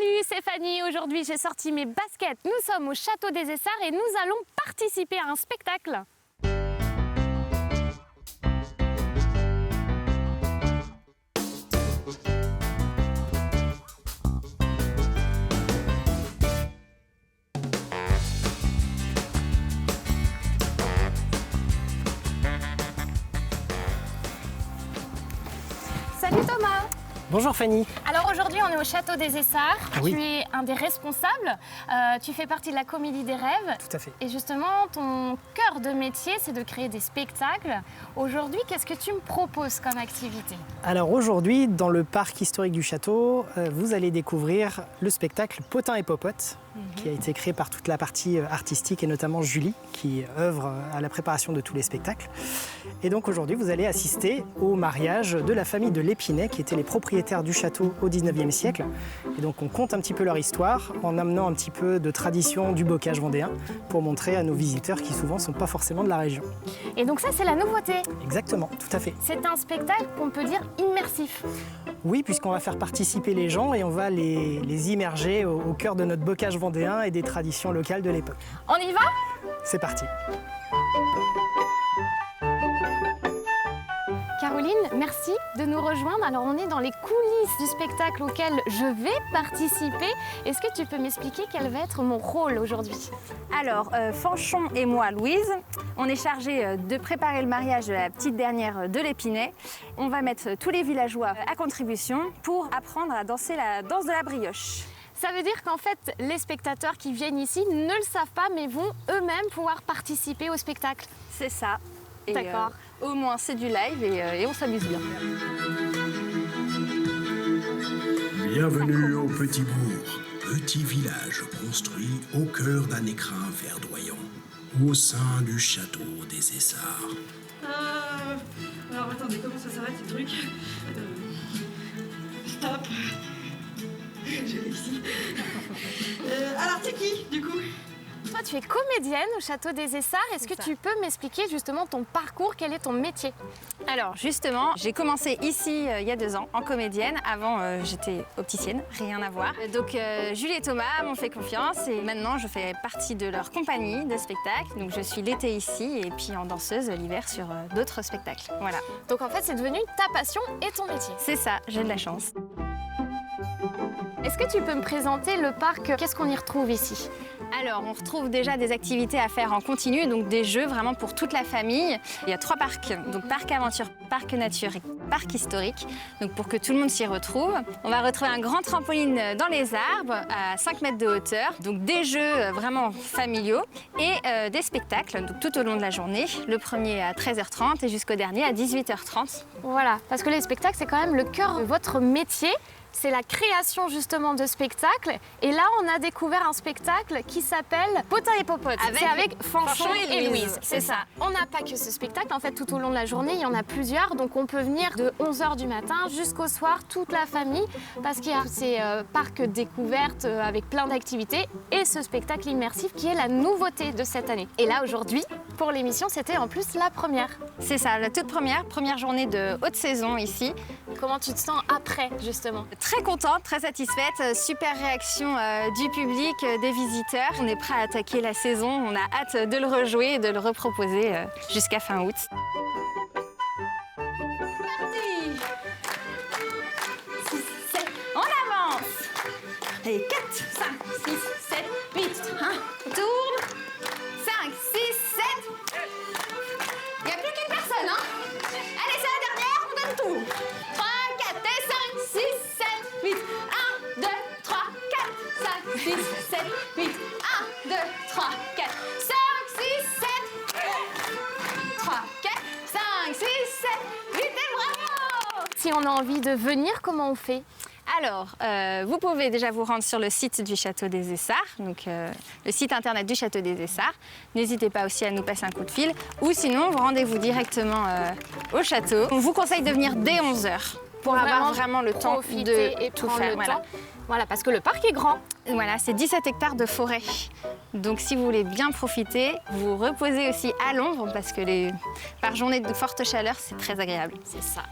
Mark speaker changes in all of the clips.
Speaker 1: Salut, c'est Fanny. Aujourd'hui, j'ai sorti mes baskets. Nous sommes au Château des Essarts et nous allons participer à un spectacle. Salut Thomas.
Speaker 2: Bonjour Fanny.
Speaker 1: Alors aujourd'hui on est au Château des Essarts,
Speaker 2: Oui.
Speaker 1: Tu es un des responsables, tu fais partie de la Comédie des Rêves.
Speaker 2: Tout à fait.
Speaker 1: Et justement ton cœur de métier c'est de créer des spectacles. Aujourd'hui qu'est-ce que tu me proposes comme activité?
Speaker 2: Alors aujourd'hui, dans le parc historique du château, vous allez découvrir le spectacle Potin et Popote, qui a été créé par toute la partie artistique et notamment Julie, qui œuvre à la préparation de tous les spectacles. Et donc aujourd'hui, vous allez assister au mariage de la famille de l'Épinay, qui étaient les propriétaires du château au 19e siècle. Et donc on compte un petit peu leur histoire en amenant un petit peu de tradition du bocage vendéen pour montrer à nos visiteurs qui souvent ne sont pas forcément de la région.
Speaker 1: Et donc ça c'est la nouveauté.
Speaker 2: Exactement, tout à fait.
Speaker 1: C'est un spectacle qu'on peut dire immersif.
Speaker 2: Oui, puisqu'on va faire participer les gens et on va les immerger au cœur de notre bocage vendéen et des traditions locales de l'époque.
Speaker 1: On y va?
Speaker 2: C'est parti.
Speaker 1: Caroline, merci de nous rejoindre. Alors on est dans les coulisses du spectacle auquel je vais participer. Est-ce que tu peux m'expliquer quel va être mon rôle aujourd'hui?
Speaker 3: Alors, Fanchon et moi, Louise, on est chargés de préparer le mariage de la petite dernière de l'Épinay. On va mettre tous les villageois à contribution pour apprendre à danser la danse de la brioche.
Speaker 1: Ça veut dire qu'en fait, les spectateurs qui viennent ici ne le savent pas, mais vont eux-mêmes pouvoir participer au spectacle.
Speaker 3: C'est ça. Et,
Speaker 1: D'accord.
Speaker 3: Au moins, c'est du live et on s'amuse bien.
Speaker 4: Bienvenue au Petit Bourg, petit village construit au cœur d'un écrin verdoyant, au sein du château des Essarts.
Speaker 5: Alors attendez, comment ça s'arrête ce truc? Stop. J'ai réussi. Alors t'es qui du coup?
Speaker 1: Toi, tu es comédienne au Château des Essarts. Est-ce que
Speaker 3: C'est ça.
Speaker 1: tu peux m'expliquer justement ton parcours? Quel est ton métier?
Speaker 3: Alors justement, j'ai commencé ici il y a 2 ans en comédienne. Avant, j'étais opticienne, rien à voir. Donc Julie et Thomas m'ont fait confiance et maintenant je fais partie de leur compagnie de spectacle. Donc je suis l'été ici et puis en danseuse l'hiver sur d'autres spectacles. Voilà,
Speaker 1: Donc en fait, c'est devenu ta passion et ton métier.
Speaker 3: c'est ça, j'ai de la chance.
Speaker 1: Est-ce que tu peux me présenter le parc? Qu'est-ce qu'on y retrouve ici?
Speaker 3: Alors, on retrouve déjà des activités à faire en continu, donc des jeux vraiment pour toute la famille. Il y a 3 parcs, donc parc aventure, parc nature et parc historique, donc pour que tout le monde s'y retrouve. On va retrouver un grand trampoline dans les arbres à 5 mètres de hauteur, donc des jeux vraiment familiaux et des spectacles donc tout au long de la journée. Le premier à 13h30 et jusqu'au dernier à 18h30.
Speaker 1: Voilà, parce que les spectacles, c'est quand même le cœur de votre métier. C'est la création justement de spectacles. Et là, on a découvert un spectacle qui s'appelle Potin et Popote. C'est avec Fanchon et Louise. C'est ça. On n'a pas que ce spectacle. En fait, tout au long de la journée, il y en a plusieurs. Donc, on peut venir de 11h du matin jusqu'au soir, toute la famille, parce qu'il y a ces parcs découvertes avec plein d'activités et ce spectacle immersif qui est la nouveauté de cette année. Et là, aujourd'hui, pour l'émission, c'était en plus la première.
Speaker 3: C'est ça, la toute première journée de haute saison ici.
Speaker 1: Comment tu te sens après, justement?
Speaker 3: Très contente, très satisfaite, super réaction du public, des visiteurs. On est prêt à attaquer la saison, on a hâte de le rejouer et de le reproposer jusqu'à fin août. Parti 6, 7, on avance. Et 4, 5, 6, 7, 8. On tourne. 5, 6, 7. Il n'y a plus qu'une personne, hein? Allez, c'est la dernière, on donne tout. 3, 4 et 5, 6, 7, 8. 1, 2, 3, 4, 5, 6, 7, 8. 1, 2, 3, 4, 5, 6, 7. 3, 4, 5, 6, 7, 8 et bravo!
Speaker 1: Si on a envie de venir, comment on fait?
Speaker 3: Alors, vous pouvez déjà vous rendre sur le site du Château des Essarts, donc le site internet du Château des Essarts. N'hésitez pas aussi à nous passer un coup de fil ou sinon, vous rendez-vous directement au château. On vous conseille de venir dès 11h pour avoir vraiment le temps
Speaker 1: profiter
Speaker 3: de
Speaker 1: et
Speaker 3: tout
Speaker 1: prendre
Speaker 3: faire.
Speaker 1: le
Speaker 3: Voilà.
Speaker 1: temps. Voilà, parce que le parc est grand.
Speaker 3: Voilà, c'est 17 hectares de forêt. Donc si vous voulez bien profiter, vous reposez aussi à l'ombre parce que par journée de forte chaleur, c'est très agréable.
Speaker 1: C'est ça.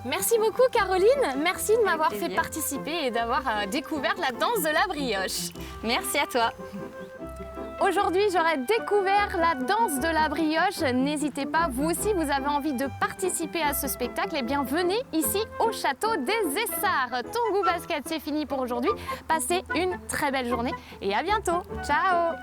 Speaker 1: Merci beaucoup Caroline, merci de m'avoir fait
Speaker 3: plaisir.
Speaker 1: participer et d'avoir découvert la danse de la brioche.
Speaker 3: Merci à toi.
Speaker 1: Aujourd'hui, j'aurais découvert la danse de la brioche. N'hésitez pas, vous aussi, vous avez envie de participer à ce spectacle, eh bien venez ici au château des Essarts. Tongu Basket, c'est fini pour aujourd'hui. Passez une très belle journée et à bientôt. Ciao!